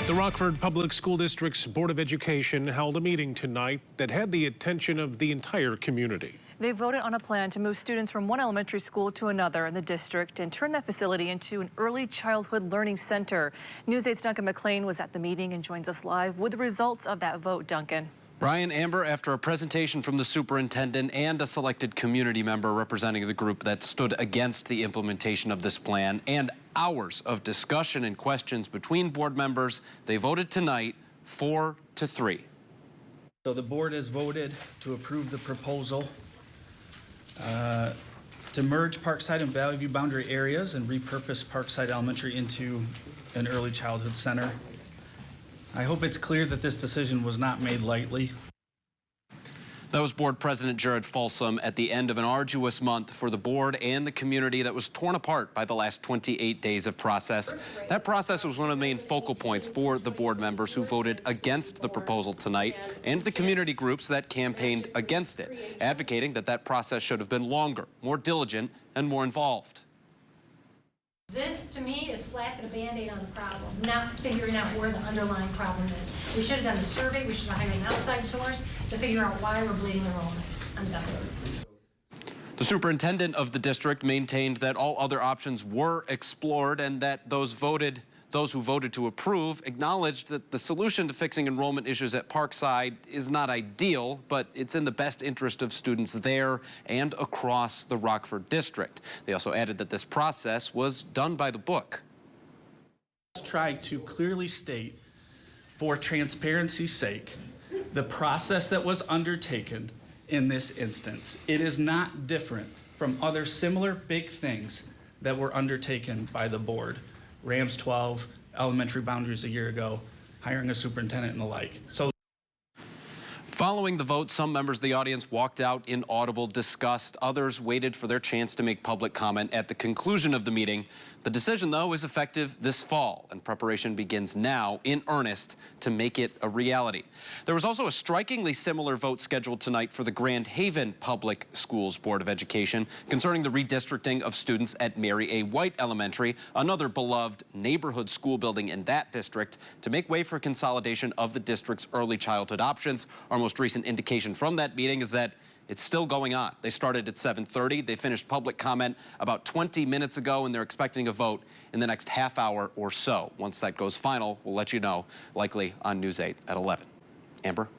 The Rockford Public School District's Board of Education held a meeting tonight that had the attention of the entire community. They voted on a plan to move students from one elementary school to another in the district and turn that facility into an early childhood learning center. News 8's Duncan McLean was at the meeting and joins us live with the results of that vote. Duncan. Brian, Amber, after a presentation from the superintendent and a selected community member representing the group that stood against the implementation of this plan and hours of discussion and questions between board members, they voted tonight 4-3. So the board has voted to approve the proposal to merge Parkside and Valley View boundary areas and repurpose Parkside Elementary into an early childhood center. I hope it's clear that this decision was not made lightly. That was Board President Jared Folsom at the end of an arduous month for the board and the community that was torn apart by the last 28 days of process. That process was one of the main focal points for the board members who voted against the proposal tonight and the community groups that campaigned against it, advocating that that process should have been longer, more diligent, and more involved. This, to me, is slapping a Band-Aid on the problem, not figuring out where the underlying problem is. We should have done a survey. We should have hired an outside source to figure out why we're bleeding enrollment. I'm done. The superintendent of the district maintained that all other options were explored and that those who voted to approve acknowledged that the solution to fixing enrollment issues at Parkside is not ideal, but it's in the best interest of students there and across the Rockford district. They also added that this process was done by the book. Try to clearly state, for transparency's sake, the process that was undertaken in this instance. It is not different from other similar big things that were undertaken by the board. Rams 12, elementary boundaries a year ago, hiring a superintendent and the like. So, following the vote, some members of the audience walked out in audible disgust. Others waited for their chance to make public comment at the conclusion of the meeting. The decision, though, is effective this fall, and preparation begins now in earnest to make it a reality. There was also a strikingly similar vote scheduled tonight for the Grand Haven Public Schools Board of Education concerning the redistricting of students at Mary A. White Elementary, another beloved neighborhood school building in that district, to make way for consolidation of the district's early childhood options. Our most recent indication from that meeting is that it's still going on. They started at 7:30. They finished public comment about 20 minutes ago, and they're expecting a vote in the next half hour or so. Once that goes final, we'll let you know, likely on News 8 at 11. Amber?